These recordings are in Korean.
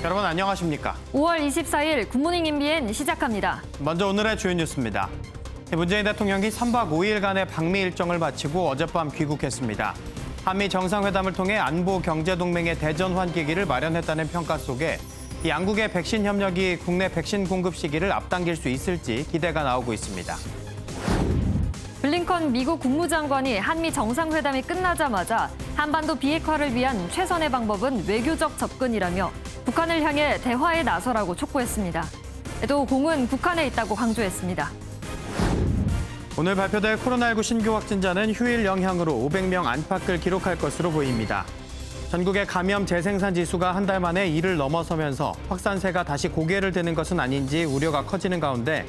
여러분 안녕하십니까? 5월 24일 굿모닝 MBN 시작합니다. 먼저 오늘의 주요 뉴스입니다. 문재인 대통령이 3박 5일간의 방미 일정을 마치고 어젯밤 귀국했습니다. 한미 정상회담을 통해 안보 경제동맹의 대전 환기기를 마련했다는 평가 속에 양국의 백신 협력이 국내 백신 공급 시기를 앞당길 수 있을지 기대가 나오고 있습니다. 블링컨 미국 국무장관이 한미 정상회담이 끝나자마자 한반도 비핵화를 위한 최선의 방법은 외교적 접근이라며 북한을 향해 대화에 나서라고 촉구했습니다. 또 공은 북한에 있다고 강조했습니다. 오늘 발표될 코로나19 신규 확진자는 휴일 영향으로 500명 안팎을 기록할 것으로 보입니다. 전국의 감염 재생산 지수가 한 달 만에 2를 넘어서면서 확산세가 다시 고개를 드는 것은 아닌지 우려가 커지는 가운데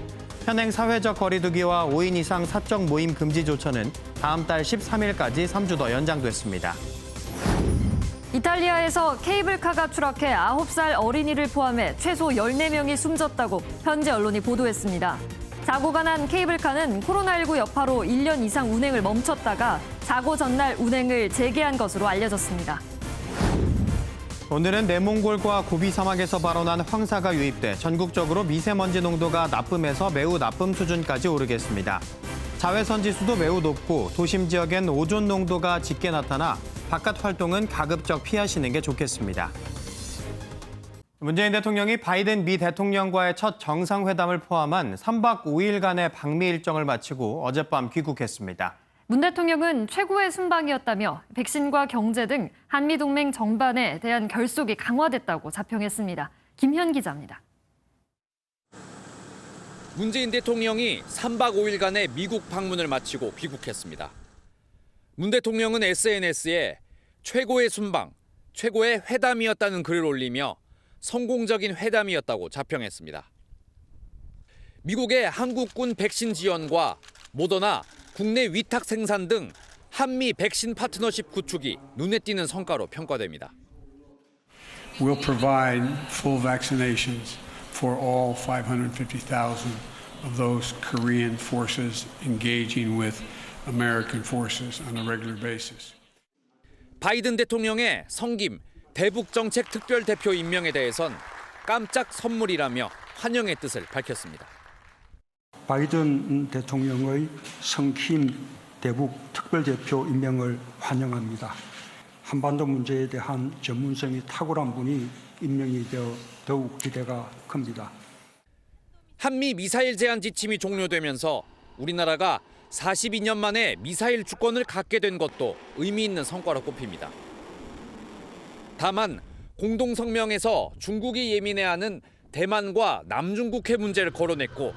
현행 사회적 거리 두기와 5인 이상 사적 모임 금지 조처는 다음 달 13일까지 3주 더 연장됐습니다. 이탈리아에서 케이블카가 추락해 9살 어린이를 포함해 최소 14명이 숨졌다고 현지 언론이 보도했습니다. 사고가 난 케이블카는 코로나19 여파로 1년 이상 운행을 멈췄다가 사고 전날 운행을 재개한 것으로 알려졌습니다. 오늘은 내몽골과 고비 사막에서 발원한 황사가 유입돼 전국적으로 미세먼지 농도가 나쁨에서 매우 나쁨 수준까지 오르겠습니다. 자외선 지수도 매우 높고 도심 지역엔 오존 농도가 짙게 나타나 바깥 활동은 가급적 피하시는 게 좋겠습니다. 문재인 대통령이 바이든 미 대통령과의 첫 정상회담을 포함한 3박 5일간의 방미 일정을 마치고 어젯밤 귀국했습니다. 문 대통령은 최고의 순방이었다며 백신과 경제 등 한미동맹 전반에 대한 결속이 강화됐다고 자평했습니다. 김현 기자입니다. 문재인 대통령이 3박 5일간의 미국 방문을 마치고 귀국했습니다. 문 대통령은 SNS에 최고의 순방, 최고의 회담이었다는 글을 올리며 성공적인 회담이었다고 자평했습니다. 미국의 한국군 백신 지원과 모더나 국내 위탁 생산 등 한미 백신 파트너십 구축이 눈에 띄는 성과로 평가됩니다. We'll provide full vaccinations for all 550,000 of those Korean forces engaging with American forces on a regular basis. 바이든 대통령의 성김 대북정책 특별대표 임명에 대해선 깜짝 선물이라며 환영의 뜻을 밝혔습니다. 바이든 대통령의 성김 대북 특별대표 임명을 환영합니다. 한반도 문제에 대한 전문성이 탁월한 분이 임명이 되어 더욱 기대가 큽니다. 한미 미사일 제한 지침이 종료되면서 우리나라가 42년 만에 미사일 주권을 갖게 된 것도 의미 있는 성과로 꼽힙니다. 다만 공동성명에서 중국이 예민해하는 대만과 남중국해 문제를 거론했고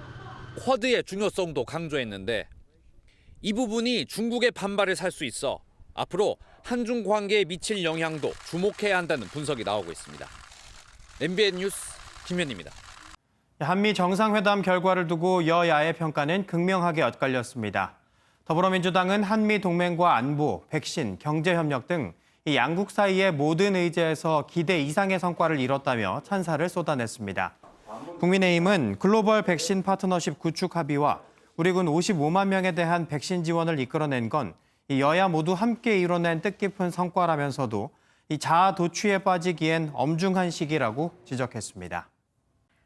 쿼드의 중요성도 강조했는데 이 부분이 중국의 반발을 살 수 있어 앞으로 한중 관계에 미칠 영향도 주목해야 한다는 분석이 나오고 있습니다. MBN 뉴스 김현입니다. 한미 정상회담 결과를 두고 여야의 평가는 극명하게 엇갈렸습니다. 더불어민주당은 한미 동맹과 안보, 백신, 경제협력 등 이 양국 사이의 모든 의제에서 기대 이상의 성과를 이뤘다며 찬사를 쏟아냈습니다. 국민의힘은 글로벌 백신 파트너십 구축 합의와 우리 군 55만 명에 대한 백신 지원을 이끌어낸 건 이 여야 모두 함께 이뤄낸 뜻깊은 성과라면서도 이 자아 도취에 빠지기엔 엄중한 시기라고 지적했습니다.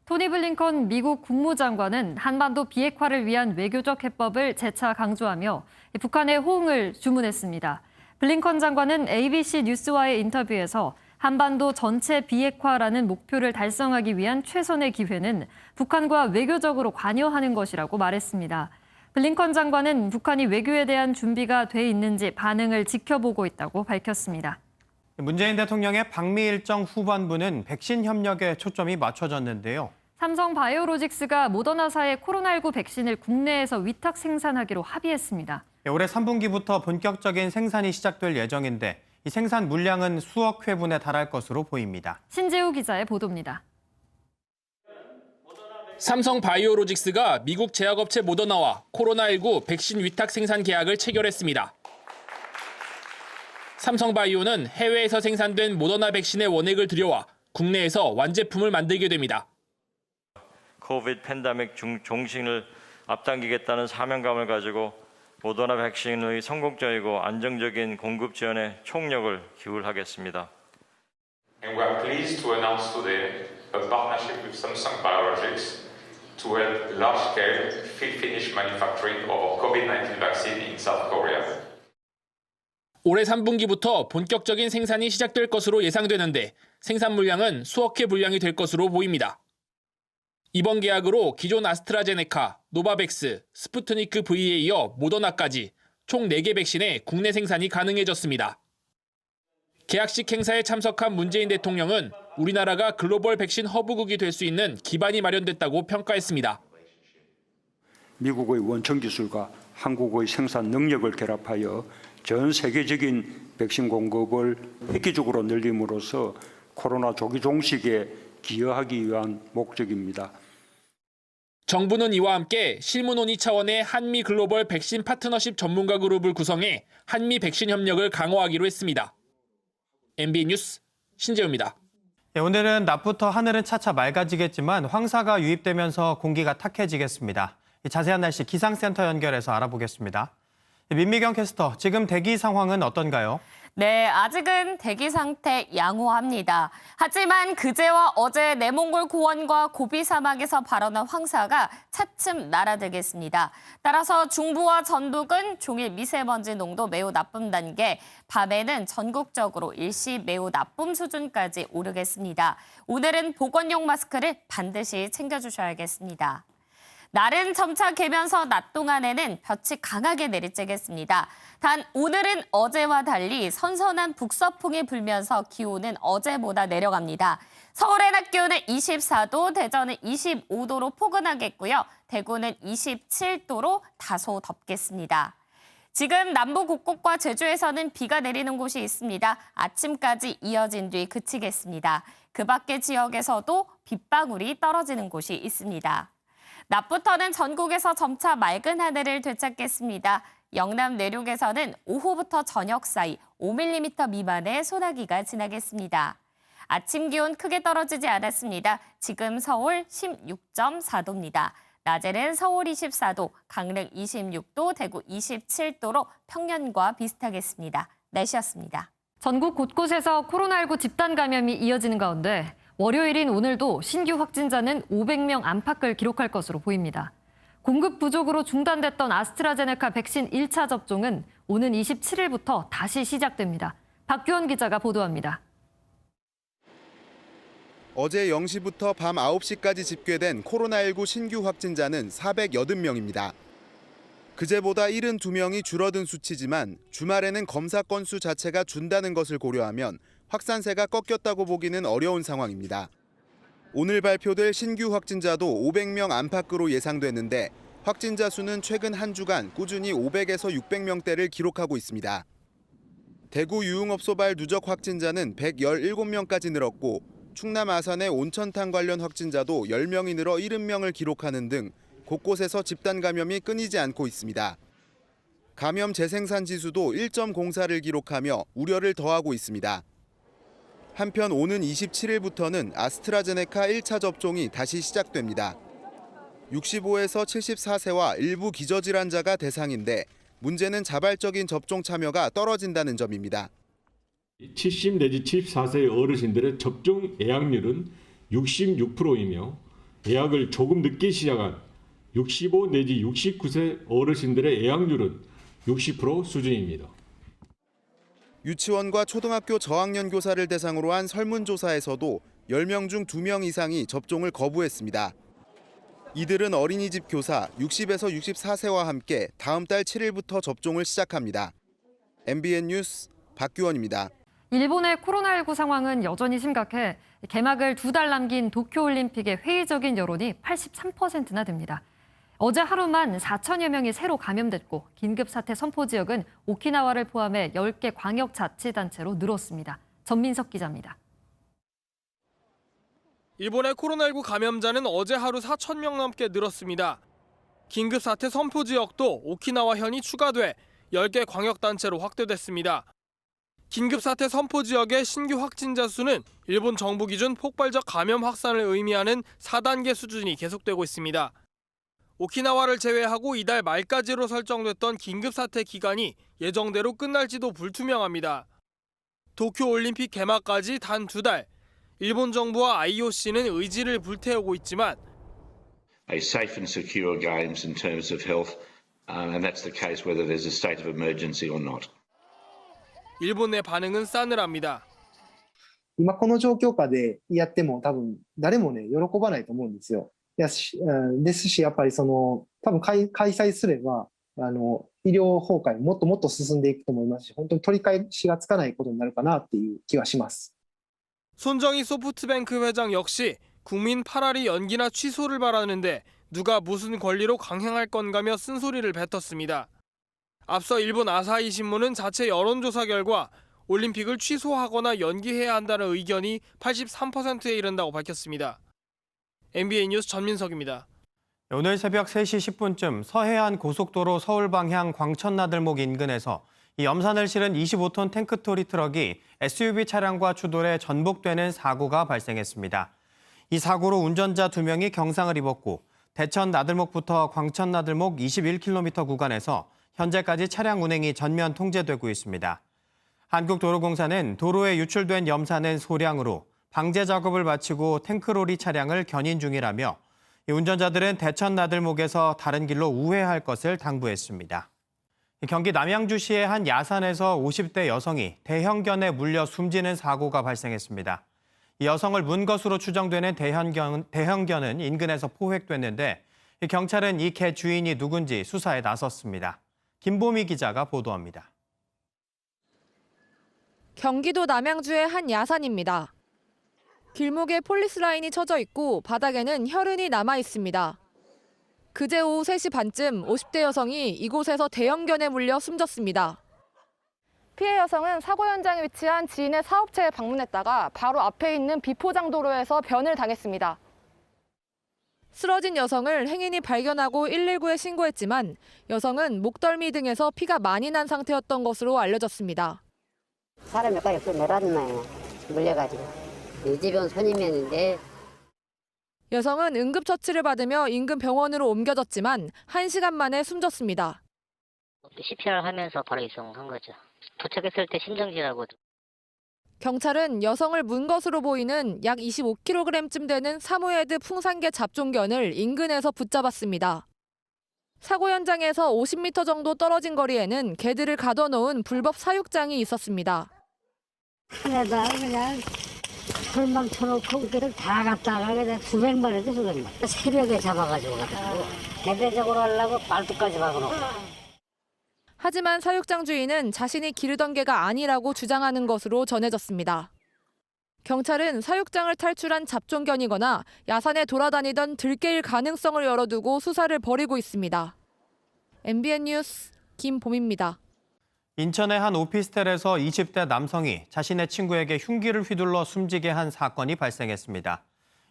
토니 블링컨 미국 국무장관은 한반도 비핵화를 위한 외교적 해법을 재차 강조하며 북한의 호응을 주문했습니다. 블링컨 장관은 ABC 뉴스와의 인터뷰에서 한반도 전체 비핵화라는 목표를 달성하기 위한 최선의 기회는 북한과 외교적으로 관여하는 것이라고 말했습니다. 블링컨 장관은 북한이 외교에 대한 준비가 돼 있는지 반응을 지켜보고 있다고 밝혔습니다. 문재인 대통령의 방미 일정 후반부는 백신 협력에 초점이 맞춰졌는데요. 삼성 바이오로직스가 모더나사의 코로나19 백신을 국내에서 위탁 생산하기로 합의했습니다. 올해 3분기부터 본격적인 생산이 시작될 예정인데 이 생산 물량은 수억 회분에 달할 것으로 보입니다. 신재우 기자의 보도입니다. 삼성 바이오로직스가 미국 제약업체 모더나와 코로나19 백신 위탁 생산 계약을 체결했습니다. 삼성바이오는 해외에서 생산된 모더나 백신의 원액을 들여와 국내에서 완제품을 만들게 됩니다. 코비드 팬데믹 종식을 앞당기겠다는 사명감을 가지고 모더나 백신의 성공적이고 안정적인 공급 지원에 총력을 기울하겠습니다. And we are pleased to announce today a partnership with Samsung Biologics to help large-scale fill-finish manufacturing of our COVID-19 vaccine in South Korea. 올해 3분기부터 본격적인 생산이 시작될 것으로 예상되는데 생산 물량은 수억 회 분량이 될 것으로 보입니다. 이번 계약으로 기존 아스트라제네카, 노바백스, 스푸트니크 V에 이어 모더나까지 총 4개 백신의 국내 생산이 가능해졌습니다. 계약식 행사에 참석한 문재인 대통령은 우리나라가 글로벌 백신 허브국이 될 수 있는 기반이 마련됐다고 평가했습니다. 미국의 원천 기술과 한국의 생산 능력을 결합하여 전 세계적인 백신 공급을 획기적으로 늘림으로써 코로나 조기 종식에 기여하기 위한 목적입니다. 정부는 이와 함께 실무 논의 차원의 한미 글로벌 백신 파트너십 전문가 그룹을 구성해 한미 백신 협력을 강화하기로 했습니다. MBN 뉴스 신재우입니다. 오늘은 낮부터 하늘은 차차 맑아지겠지만 황사가 유입되면서 공기가 탁해지겠습니다. 자세한 날씨 기상센터 연결해서 알아보겠습니다. 민미경 캐스터, 지금 대기 상황은 어떤가요? 네, 아직은 대기 상태 양호합니다. 하지만 그제와 어제 내몽골 고원과 고비 사막에서 발원한 황사가 차츰 날아들겠습니다. 따라서 중부와 전북은 종일 미세먼지 농도 매우 나쁨 단계, 밤에는 전국적으로 일시 매우 나쁨 수준까지 오르겠습니다. 오늘은 보건용 마스크를 반드시 챙겨주셔야겠습니다. 날은 점차 개면서 낮 동안에는 볕이 강하게 내리쬐겠습니다. 단 오늘은 어제와 달리 선선한 북서풍이 불면서 기온은 어제보다 내려갑니다. 서울의 낮 기온은 24도, 대전은 25도로 포근하겠고요. 대구는 27도로 다소 덥겠습니다. 지금 남부 곳곳과 제주에서는 비가 내리는 곳이 있습니다. 아침까지 이어진 뒤 그치겠습니다. 그 밖의 지역에서도 빗방울이 떨어지는 곳이 있습니다. 낮부터는 전국에서 점차 맑은 하늘을 되찾겠습니다. 영남 내륙에서는 오후부터 저녁 사이 5mm 미만의 소나기가 지나겠습니다. 아침 기온 크게 떨어지지 않았습니다. 지금 서울 16.4도입니다. 낮에는 서울 24도, 강릉 26도, 대구 27도로 평년과 비슷하겠습니다. 날씨였습니다. 전국 곳곳에서 코로나19 집단 감염이 이어지는 가운데 월요일인 오늘도 신규 확진자는 500명 안팎을 기록할 것으로 보입니다. 공급 부족으로 중단됐던 아스트라제네카 백신 1차 접종은 오는 27일부터 다시 시작됩니다. 박규원 기자가 보도합니다. 어제 0시부터 밤 9시까지 집계된 코로나19 신규 확진자는 480명입니다. 그제보다 72명이 줄어든 수치지만 주말에는 검사 건수 자체가 준다는 것을 고려하면 확산세가 꺾였다고 보기는 어려운 상황입니다. 오늘 발표될 신규 확진자도 500명 안팎으로 예상됐는데 확진자 수는 최근 한 주간 꾸준히 500에서 600명대를 기록하고 있습니다. 대구 유흥업소발 누적 확진자는 117명까지 늘었고 충남 아산의 온천탕 관련 확진자도 10명이 늘어 70명을 기록하는 등 곳곳에서 집단 감염이 끊이지 않고 있습니다. 감염 재생산 지수도 1.04를 기록하며 우려를 더하고 있습니다. 한편 오는 27일부터는 아스트라제네카 1차 접종이 다시 시작됩니다. 65에서 74세와 일부 기저질환자가 대상인데 문제는 자발적인 접종 참여가 떨어진다는 점입니다. 70 내지 74세의 어르신들의 접종 예약률은 66%이며 예약을 조금 늦게 시작한 65 내지 69세 어르신들의 예약률은 60% 수준입니다. 유치원과 초등학교 저학년 교사를 대상으로 한 설문조사에서도 10명 중 2명 이상이 접종을 거부했습니다. 이들은 어린이집 교사 60에서 64세와 함께 다음 달 7일부터 접종을 시작합니다. MBN 뉴스 박규원입니다. 일본의 코로나19 상황은 여전히 심각해 개막을 2달 남긴 도쿄올림픽의 회의적인 여론이 83%나 됩니다. 어제 하루만 4천여 명이 새로 감염됐고 긴급사태 선포 지역은 오키나와를 포함해 10개 광역자치단체로 늘었습니다. 전민석 기자입니다. 일본의 코로나19 감염자는 어제 하루 4천 명 넘게 늘었습니다. 긴급사태 선포 지역도 오키나와현이 추가돼 10개 광역단체로 확대됐습니다. 긴급사태 선포 지역의 신규 확진자 수는 일본 정부 기준 폭발적 감염 확산을 의미하는 4단계 수준이 계속되고 있습니다. 오키나와를 제외하고 이달 말까지로 설정됐던 긴급사태 기간이 예정대로 끝날지도 불투명합니다. 도쿄올림픽 개막까지 단 2달. 일본 정부와 IOC는 의지를 불태우고 있지만 a safe and secure games in terms of health, and that's the case whether there's a state of emergency or not. 일본 내 반응은 싸늘합니다. 今この状況下でやっても多分誰もね喜ばないと思うんですよ。ですしやっぱり多分開催すれば医療崩壊もっともっと進んでいくと思いますし、本当に取り返しがつかないことになるかなっていう気はします。 손정희 소프트뱅크 회장 역시 국민 8알이 연기나 취소를 바라는데 누가 무슨 권리로 강행할 건가며 쓴소리를 뱉었습니다. 앞서 일본 아사히 신문은 자체 여론조사 결과 올림픽을 취소하거나 연기해야 한다는 의견이 83%에 이른다고 밝혔습니다. MBN 뉴스 전민석입니다. 오늘 새벽 3시 10분쯤 서해안 고속도로 서울 방향 광천나들목 인근에서 이 염산을 실은 25톤 탱크트로리 트럭이 SUV 차량과 추돌해 전복되는 사고가 발생했습니다. 이 사고로 운전자 2명이 경상을 입었고 대천 나들목부터 광천 나들목 21km 구간에서 현재까지 차량 운행이 전면 통제되고 있습니다. 한국도로공사는 도로에 유출된 염산은 소량으로 방제 작업을 마치고 탱크로리 차량을 견인 중이라며 운전자들은 대천 나들목에서 다른 길로 우회할 것을 당부했습니다. 경기 남양주시의 한 야산에서 50대 여성이 대형견에 물려 숨지는 사고가 발생했습니다. 이 여성을 문 것으로 추정되는 대형견은 인근에서 포획됐는데 경찰은 이 개 주인이 누군지 수사에 나섰습니다. 김보미 기자가 보도합니다. 경기도 남양주의 한 야산입니다. 길목에 폴리스 라인이 쳐져 있고 바닥에는 혈흔이 남아 있습니다. 그제 오후 3시 반쯤 50대 여성이 이곳에서 대형견에 물려 숨졌습니다. 피해 여성은 사고 현장에 위치한 지인의 사업체에 방문했다가 바로 앞에 있는 비포장 도로에서 변을 당했습니다. 쓰러진 여성을 행인이 발견하고 119에 신고했지만 여성은 목덜미 등에서 피가 많이 난 상태였던 것으로 알려졌습니다. 사람 몇 가지 내려왔나요? 물려가지고. 이 집에 온 손님이었는데. 여성은 응급처치를 받으며 인근 병원으로 옮겨졌지만 1시간 만에 숨졌습니다. CPR 하면서 바로 이송한 거죠. 도착했을 때 심정지라고. 경찰은 여성을 문 것으로 보이는 약 25kg쯤 되는 사모예드 풍산개 잡종견을 인근에서 붙잡았습니다. 사고 현장에서 50m 정도 떨어진 거리에는 개들을 가둬놓은 불법 사육장이 있었습니다. 그래다 그냥 불망 쳐놓고 그들 다 갖다가 그냥 수백 마리도 수백 마리. 새벽에 잡아가지고 갔다고. 대대적으로 하려고 말뚝까지 박아놓고. 하지만 사육장 주인은 자신이 기르던 개가 아니라고 주장하는 것으로 전해졌습니다. 경찰은 사육장을 탈출한 잡종견이거나 야산에 돌아다니던 들개일 가능성을 열어두고 수사를 벌이고 있습니다. MBN 뉴스 김봄입니다. 인천의 한 오피스텔에서 20대 남성이 자신의 친구에게 흉기를 휘둘러 숨지게 한 사건이 발생했습니다.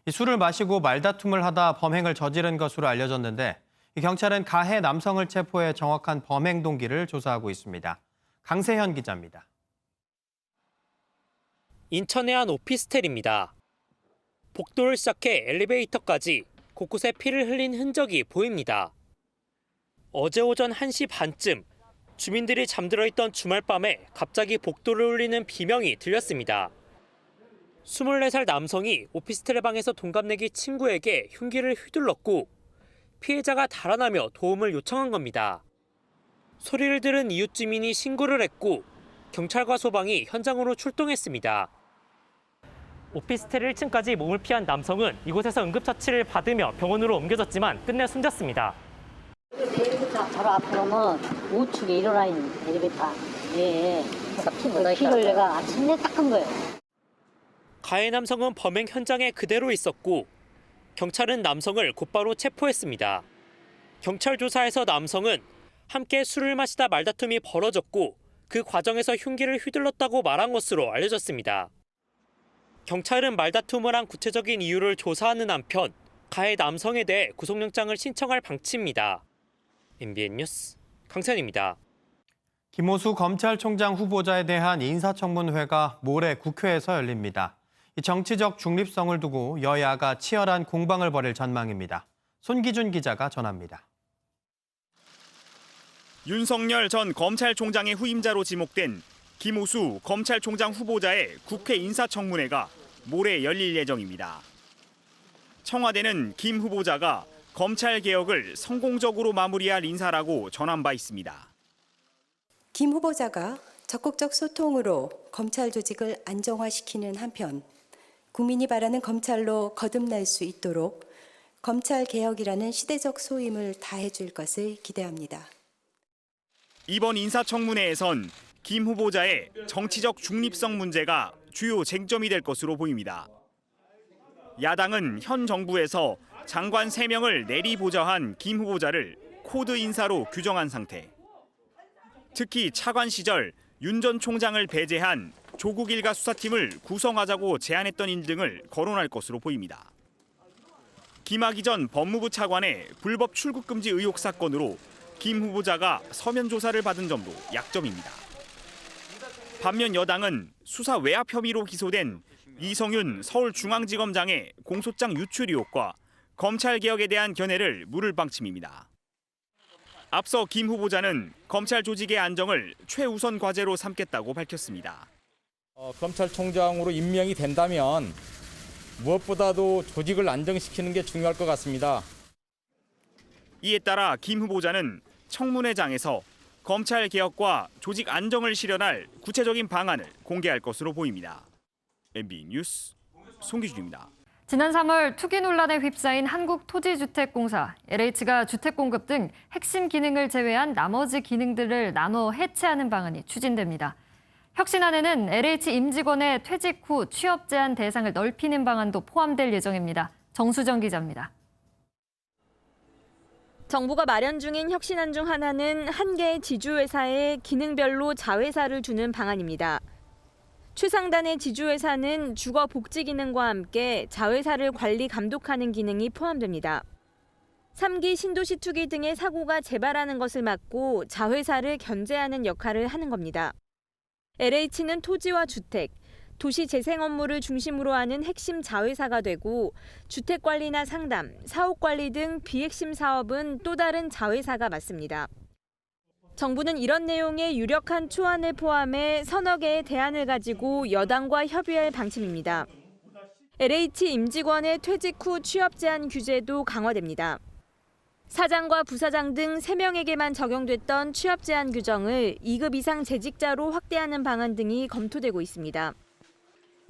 술을 마시고 말다툼을 하다 범행을 저지른 것으로 알려졌는데 경찰은 가해 남성을 체포해 정확한 범행 동기를 조사하고 있습니다. 강세현 기자입니다. 인천의 한 오피스텔입니다. 복도를 시작해 엘리베이터까지 곳곳에 피를 흘린 흔적이 보입니다. 어제 오전 1시 반쯤 주민들이 잠들어 있던 주말밤에 갑자기 복도를 울리는 비명이 들렸습니다. 24살 남성이 오피스텔의 방에서 동갑내기 친구에게 흉기를 휘둘렀고 피해자가 달아나며 도움을 요청한 겁니다. 소리를 들은 이웃 주민이 신고를 했고 경찰과 소방이 현장으로 출동했습니다. 오피스텔 1층까지 몸을 피한 남성은 이곳에서 응급처치를 받으며 병원으로 옮겨졌지만 끝내 숨졌습니다. 엘리베이터 바로 앞으로는 우측에 일어나 있는 엘리베이터. 예. 피를 내가 아침에 닦은 거예요. 가해 남성은 범행 현장에 그대로 있었고 경찰은 남성을 곧바로 체포했습니다. 경찰 조사에서 남성은 함께 술을 마시다 말다툼이 벌어졌고 그 과정에서 흉기를 휘둘렀다고 말한 것으로 알려졌습니다. 경찰은 말다툼을 한 구체적인 이유를 조사하는 한편 가해 남성에 대해 구속영장을 신청할 방침입니다. MBN 뉴스 강세현입니다. 김호수 검찰총장 후보자에 대한 인사청문회가 모레 국회에서 열립니다. 이 정치적 중립성을 두고 여야가 치열한 공방을 벌일 전망입니다. 손기준 기자가 전합니다. 윤석열 전 검찰총장의 후임자로 지목된 김오수 검찰총장 후보자의 국회 인사청문회가 모레 열릴 예정입니다. 청와대는 김 후보자가 검찰 개혁을 성공적으로 마무리할 인사라고 전한 바 있습니다. 김 후보자가 적극적 소통으로 검찰 조직을 안정화시키는 한편 국민이 바라는 검찰로 거듭날 수 있도록 검찰 개혁이라는 시대적 소임을 다해줄 것을 기대합니다. 이번 인사청문회에선 김 후보자의 정치적 중립성 문제가 주요 쟁점이 될 것으로 보입니다. 야당은 현 정부에서 장관 3명을 내리보좌한 김 후보자를 코드 인사로 규정한 상태. 특히 차관 시절 윤 전 총장을 배제한 조국 일가 수사팀을 구성하자고 제안했던 일 등을 거론할 것으로 보입니다. 김학의 전 법무부 차관의 불법 출국 금지 의혹 사건으로 김 후보자가 서면 조사를 받은 점도 약점입니다. 반면 여당은 수사 외압 혐의로 기소된 이성윤 서울중앙지검장의 공소장 유출 의혹과 검찰 개혁에 대한 견해를 물을 방침입니다. 앞서 김 후보자는 검찰 조직의 안정을 최우선 과제로 삼겠다고 밝혔습니다. 검찰총장으로 임명이 된다면 무엇보다도 조직을 안정시키는 게 중요할 것 같습니다. 이에 따라 김 후보자는 청문회장에서 검찰 개혁과 조직 안정을 실현할 구체적인 방안을 공개할 것으로 보입니다. MB 뉴스 송기준입니다. 지난 3월 투기 논란에 휩싸인 한국토지주택공사, LH가 주택 공급 등 핵심 기능을 제외한 나머지 기능들을 나눠 해체하는 방안이 추진됩니다. 혁신안에는 LH 임직원의 퇴직 후 취업 제한 대상을 넓히는 방안도 포함될 예정입니다. 정수정 기자입니다. 정부가 마련 중인 혁신안 중 하나는 한 개의 지주회사에 기능별로 자회사를 두는 방안입니다. 최상단의 지주회사는 주거 복지 기능과 함께 자회사를 관리 감독하는 기능이 포함됩니다. 3기 신도시 투기 등의 사고가 재발하는 것을 막고 자회사를 견제하는 역할을 하는 겁니다. LH는 토지와 주택, 도시 재생 업무를 중심으로 하는 핵심 자회사가 되고 주택 관리나 상담, 사업 관리 등 비핵심 사업은 또 다른 자회사가 맡습니다. 정부는 이런 내용의 유력한 초안을 포함해 서너 개의 대안을 가지고 여당과 협의할 방침입니다. LH 임직원의 퇴직 후 취업 제한 규제도 강화됩니다. 사장과 부사장 등 3명에게만 적용됐던 취업 제한 규정을 2급 이상 재직자로 확대하는 방안 등이 검토되고 있습니다.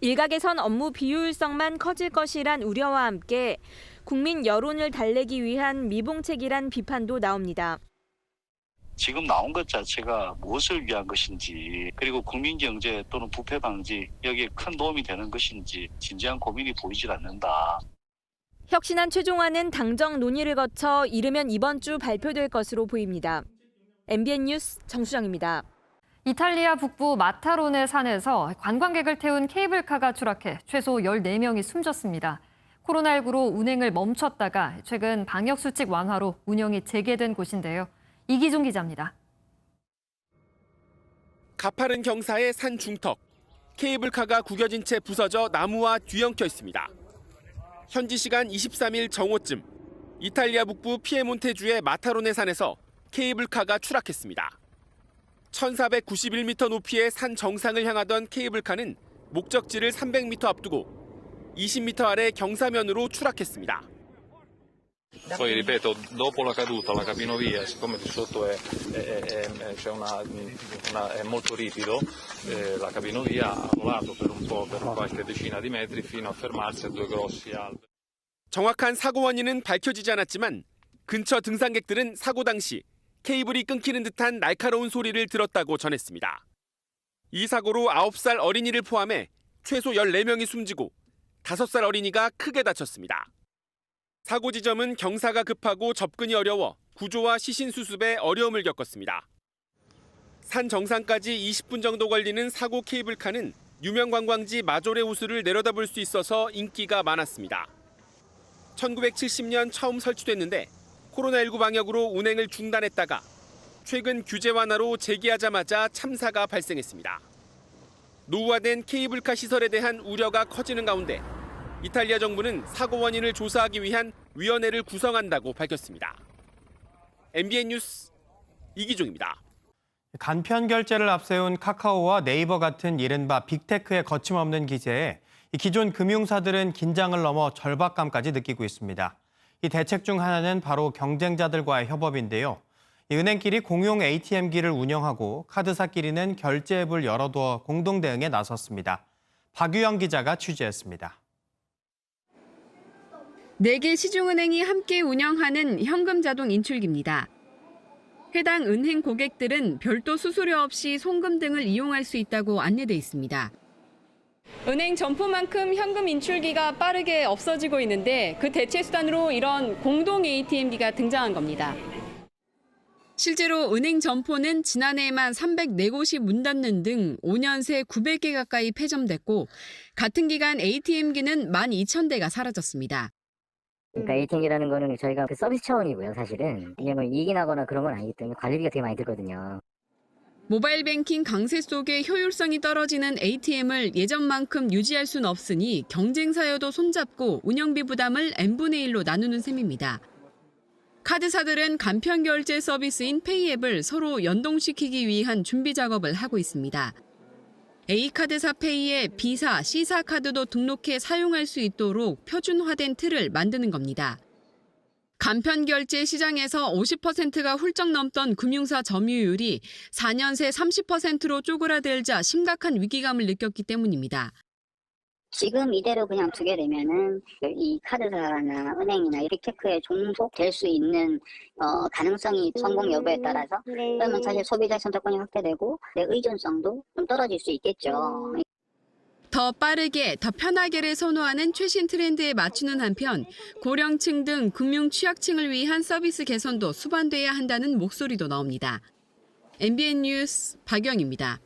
일각에선 업무 비효율성만 커질 것이란 우려와 함께 국민 여론을 달래기 위한 미봉책이란 비판도 나옵니다. 지금 나온 것 자체가 무엇을 위한 것인지, 그리고 국민경제 또는 부패 방지 여기에 큰 도움이 되는 것인지 진지한 고민이 보이질 않는다. 혁신안 최종안은 당정 논의를 거쳐 이르면 이번 주 발표될 것으로 보입니다. MBN 뉴스 정수정입니다. 이탈리아 북부 마타로네 산에서 관광객을 태운 케이블카가 추락해 최소 14명이 숨졌습니다. 코로나19로 운행을 멈췄다가 최근 방역수칙 완화로 운영이 재개된 곳인데요. 이기종 기자입니다. 가파른 경사의 산 중턱, 케이블카가 구겨진 채 부서져 나무와 뒤엉켜 있습니다. 현지 시간 23일 정오쯤 이탈리아 북부 피에몬테주의 마타로네 산에서 케이블카가 추락했습니다. 1491m 높이의 산 정상을 향하던 케이블카는 목적지를 300m 앞두고 20m 아래 경사면으로 추락했습니다. Poi ripeto, dopo la caduta la capinovia, siccome di sotto è molto ripido, la capinovia ha volato per un po', per qualche decina di metri fino a fermarsi a due grossi alberi. 정확한 사고 원인은 밝혀지지 않았지만 근처 등산객들은 사고 당시 케이블이 끊기는 듯한 날카로운 소리를 들었다고 전했습니다. 이 사고로 9살 어린이를 포함해 최소 14명이 숨지고 5살 어린이가 크게 다쳤습니다. 사고 지점은 경사가 급하고 접근이 어려워 구조와 시신 수습에 어려움을 겪었습니다. 산 정상까지 20분 정도 걸리는 사고 케이블카는 유명 관광지 마조레 호수를 내려다볼 수 있어서 인기가 많았습니다. 1970년 처음 설치됐는데 코로나19 방역으로 운행을 중단했다가 최근 규제 완화로 재개하자마자 참사가 발생했습니다. 노후화된 케이블카 시설에 대한 우려가 커지는 가운데 이탈리아 정부는 사고 원인을 조사하기 위한 위원회를 구성한다고 밝혔습니다. MBN 뉴스 이기종입니다. 간편 결제를 앞세운 카카오와 네이버 같은 이른바 빅테크의 거침없는 기세에 기존 금융사들은 긴장을 넘어 절박감까지 느끼고 있습니다. 이 대책 중 하나는 바로 경쟁자들과의 협업인데요. 은행끼리 공용 ATM기를 운영하고 카드사끼리는 결제 앱을 열어두어 공동 대응에 나섰습니다. 박유영 기자가 취재했습니다. 4개 시중은행이 함께 운영하는 현금 자동 인출기입니다. 해당 은행 고객들은 별도 수수료 없이 송금 등을 이용할 수 있다고 안내돼 있습니다. 은행 점포만큼 현금 인출기가 빠르게 없어지고 있는데 그 대체 수단으로 이런 공동 ATM기가 등장한 겁니다. 실제로 은행 점포는 지난해에만 304곳이 문 닫는 등 5년 새 900개 가까이 폐점됐고 같은 기간 ATM기는 12,000대가 사라졌습니다. 그러니까 ATM이라는 거는 저희가 그 서비스 차원이고요, 사실은. 이게 뭐 이익이 나거나 그런 건 아니기 때문에 관리비가 되게 많이 들거든요. 모바일 뱅킹 강세 속에 효율성이 떨어지는 ATM을 예전만큼 유지할 수는 없으니 경쟁사여도 손잡고 운영비 부담을 n분의 1로 나누는 셈입니다. 카드사들은 간편 결제 서비스인 페이앱을 서로 연동시키기 위한 준비 작업을 하고 있습니다. A카드사 페이에 B사, C사 카드도 등록해 사용할 수 있도록 표준화된 틀을 만드는 겁니다. 간편 결제 시장에서 50%가 훌쩍 넘던 금융사 점유율이 4년 새 30%로 쪼그라들자 심각한 위기감을 느꼈기 때문입니다. 지금 이대로 그냥 두게 되면은 이 카드사나 은행이나 이 빅테크에 종속될 수 있는 가능성이 성공 여부에 따라서 그러면 사실 소비자 선택권이 확대되고 내 의존성도 좀 떨어질 수 있겠죠. 더 빠르게, 더 편하게를 선호하는 최신 트렌드에 맞추는 한편 고령층 등 금융 취약층을 위한 서비스 개선도 수반돼야 한다는 목소리도 나옵니다. MBN 뉴스 박영입니다.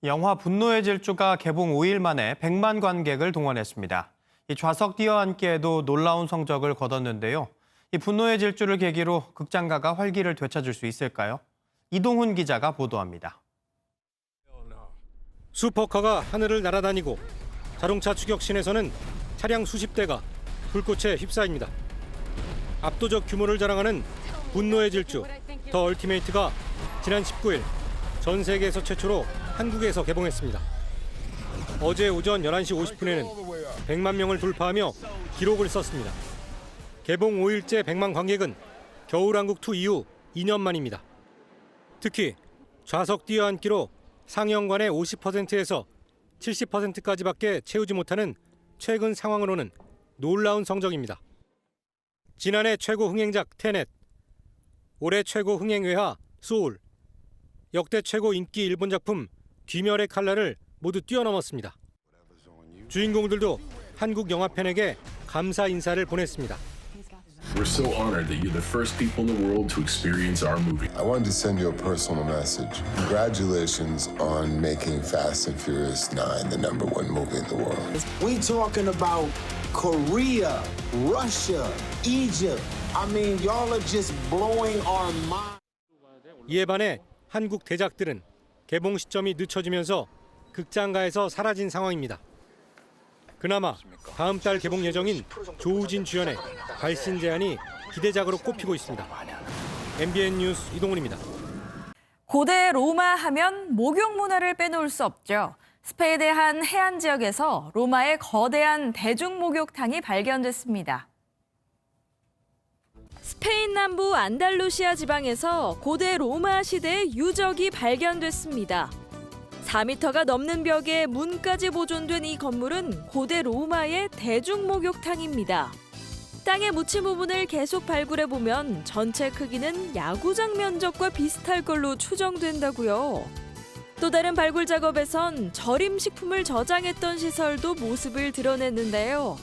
영화 분노의 질주가 개봉 5일 만에 100만 관객을 동원했습니다. 이 좌석 뛰어앉기에도 놀라운 성적을 거뒀는데요. 이 분노의 질주를 계기로 극장가가 활기를 되찾을 수 있을까요? 이동훈 기자가 보도합니다. 슈퍼카가 하늘을 날아다니고 자동차 추격신에서는 차량 수십 대가 불꽃에 휩싸입니다. 압도적 규모를 자랑하는 분노의 질주 더 얼티메이트가 지난 19일 전 세계에서 최초로 한국에서 개봉했습니다. 어제 오전 11시 50분에는 100만 명을 돌파하며 기록을 썼습니다. 개봉 5일째 100만 관객은 겨울왕국2 이후 2년 만입니다. 특히 좌석 뛰어앉기로 상영관의 50%에서 70%까지밖에 채우지 못하는 최근 상황으로는 놀라운 성적입니다. 지난해 최고 흥행작 테넷, 올해 최고 흥행외화 소울, 역대 최고 인기 일본 작품 귀멸의 칼날을 모두 뛰어넘었습니다. 주인공들도 한국 영화팬에게 감사 인사를 보냈습니다. We're so honored that you're the first people in the world to experience our movie. I wanted to send you a personal message. Congratulations on making Fast and Furious 9 the #1 movie in the world. We talking about Korea, Russia, Egypt. I mean, y'all are just blowing our mind. 이에 반해 한국 대작들은 개봉 시점이 늦춰지면서 극장가에서 사라진 상황입니다. 그나마 다음 달 개봉 예정인 조우진 주연의 발신 제안이 기대작으로 꼽히고 있습니다. MBN 뉴스 이동훈입니다. 고대 로마 하면 목욕 문화를 빼놓을 수 없죠. 스페인의 한 해안 지역에서 로마의 거대한 대중 목욕탕이 발견됐습니다. 스페인 남부 안달루시아 지방에서 고대 로마 시대의 유적이 발견됐습니다. 4m가 넘는 벽에 문까지 보존된 이 건물은 고대 로마의 대중목욕탕입니다. 땅에 묻힌 부분을 계속 발굴해보면 전체 크기는 야구장 면적과 비슷할 걸로 추정된다고요. 또 다른 발굴 작업에선 절임 식품을 저장했던 시설도 모습을 드러냈는데요.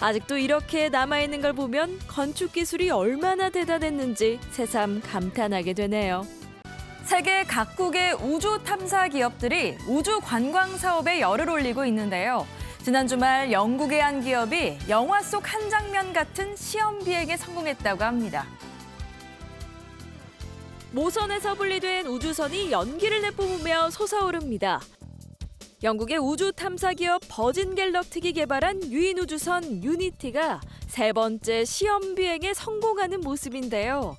아직도 이렇게 남아있는 걸 보면 건축 기술이 얼마나 대단했는지 새삼 감탄하게 되네요. 세계 각국의 우주 탐사 기업들이 우주 관광 사업에 열을 올리고 있는데요. 지난 주말 영국의 한 기업이 영화 속 한 장면 같은 시험 비행에 성공했다고 합니다. 모선에서 분리된 우주선이 연기를 내뿜으며 솟아오릅니다. 영국의 우주 탐사 기업 버진 갤럭틱이 개발한 유인 우주선 유니티가 세 번째 시험 비행에 성공하는 모습인데요.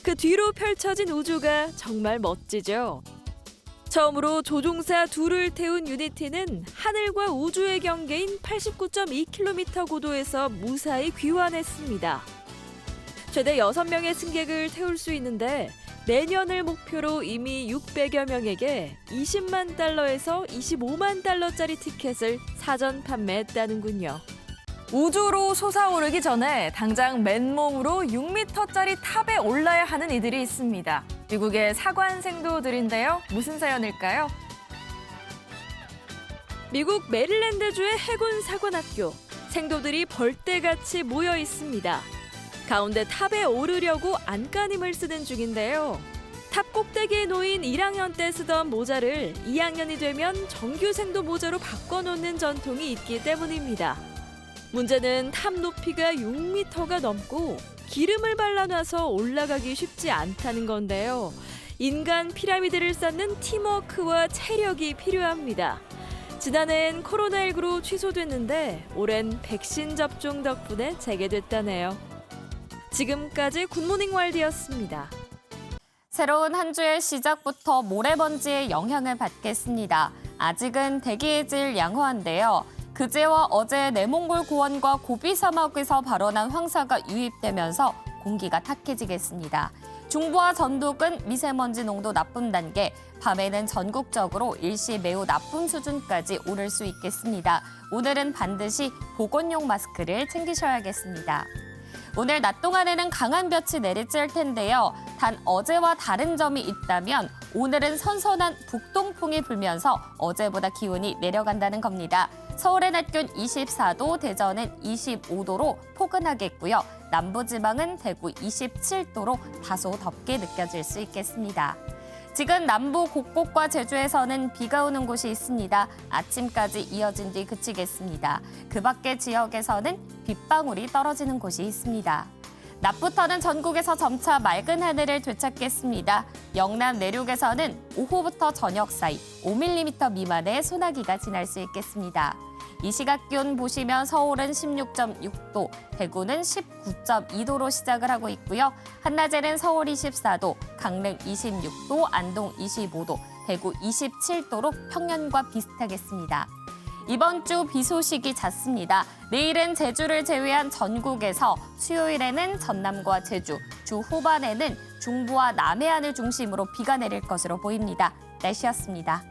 그 뒤로 펼쳐진 우주가 정말 멋지죠. 처음으로 조종사 둘을 태운 유니티는 하늘과 우주의 경계인 89.2km 고도에서 무사히 귀환했습니다. 최대 6명의 승객을 태울 수 있는데 내년을 목표로 이미 600여 명에게 20만 달러에서 25만 달러짜리 티켓을 사전 판매했다는군요. 우주로 솟아오르기 전에 당장 맨몸으로 6m짜리 탑에 올라야 하는 이들이 있습니다. 미국의 사관생도들인데요. 무슨 사연일까요? 미국 메릴랜드주의 해군 사관학교. 생도들이 벌떼같이 모여 있습니다. 가운데 탑에 오르려고 안간힘을 쓰는 중인데요. 탑 꼭대기에 놓인 1학년 때 쓰던 모자를 2학년이 되면 정규 생도 모자로 바꿔놓는 전통이 있기 때문입니다. 문제는 탑 높이가 6m가 넘고 기름을 발라놔서 올라가기 쉽지 않다는 건데요. 인간 피라미드를 쌓는 팀워크와 체력이 필요합니다. 지난해엔 코로나19로 취소됐는데 올해는 백신 접종 덕분에 재개됐다네요. 지금까지 굿모닝 월드였습니다. 새로운 한 주의 시작부터 모래먼지의 영향을 받겠습니다. 아직은 대기의 질 양호한데요. 그제와 어제 내몽골 고원과 고비 사막에서 발원한 황사가 유입되면서 공기가 탁해지겠습니다. 중부와 전북은 미세먼지 농도 나쁨 단계, 밤에는 전국적으로 일시 매우 나쁨 수준까지 오를 수 있겠습니다. 오늘은 반드시 보건용 마스크를 챙기셔야겠습니다. 오늘 낮 동안에는 강한 볕이 내리쬐을 텐데요. 단 어제와 다른 점이 있다면 오늘은 선선한 북동풍이 불면서 어제보다 기온이 내려간다는 겁니다. 서울의 낮 기온 24도, 대전은 25도로 포근하겠고요. 남부지방은 대구 27도로 다소 덥게 느껴질 수 있겠습니다. 지금 남부 곳곳과 제주에서는 비가 오는 곳이 있습니다. 아침까지 이어진 뒤 그치겠습니다. 그 밖의 지역에서는 빗방울이 떨어지는 곳이 있습니다. 낮부터는 전국에서 점차 맑은 하늘을 되찾겠습니다. 영남 내륙에서는 오후부터 저녁 사이 5mm 미만의 소나기가 지날 수 있겠습니다. 이 시각 기온 보시면 서울은 16.6도, 대구는 19.2도로 시작을 하고 있고요. 한낮에는 서울 24도, 강릉 26도, 안동 25도, 대구 27도로 평년과 비슷하겠습니다. 이번 주 비 소식이 잦습니다. 내일은 제주를 제외한 전국에서, 수요일에는 전남과 제주, 주 후반에는 중부와 남해안을 중심으로 비가 내릴 것으로 보입니다. 날씨였습니다.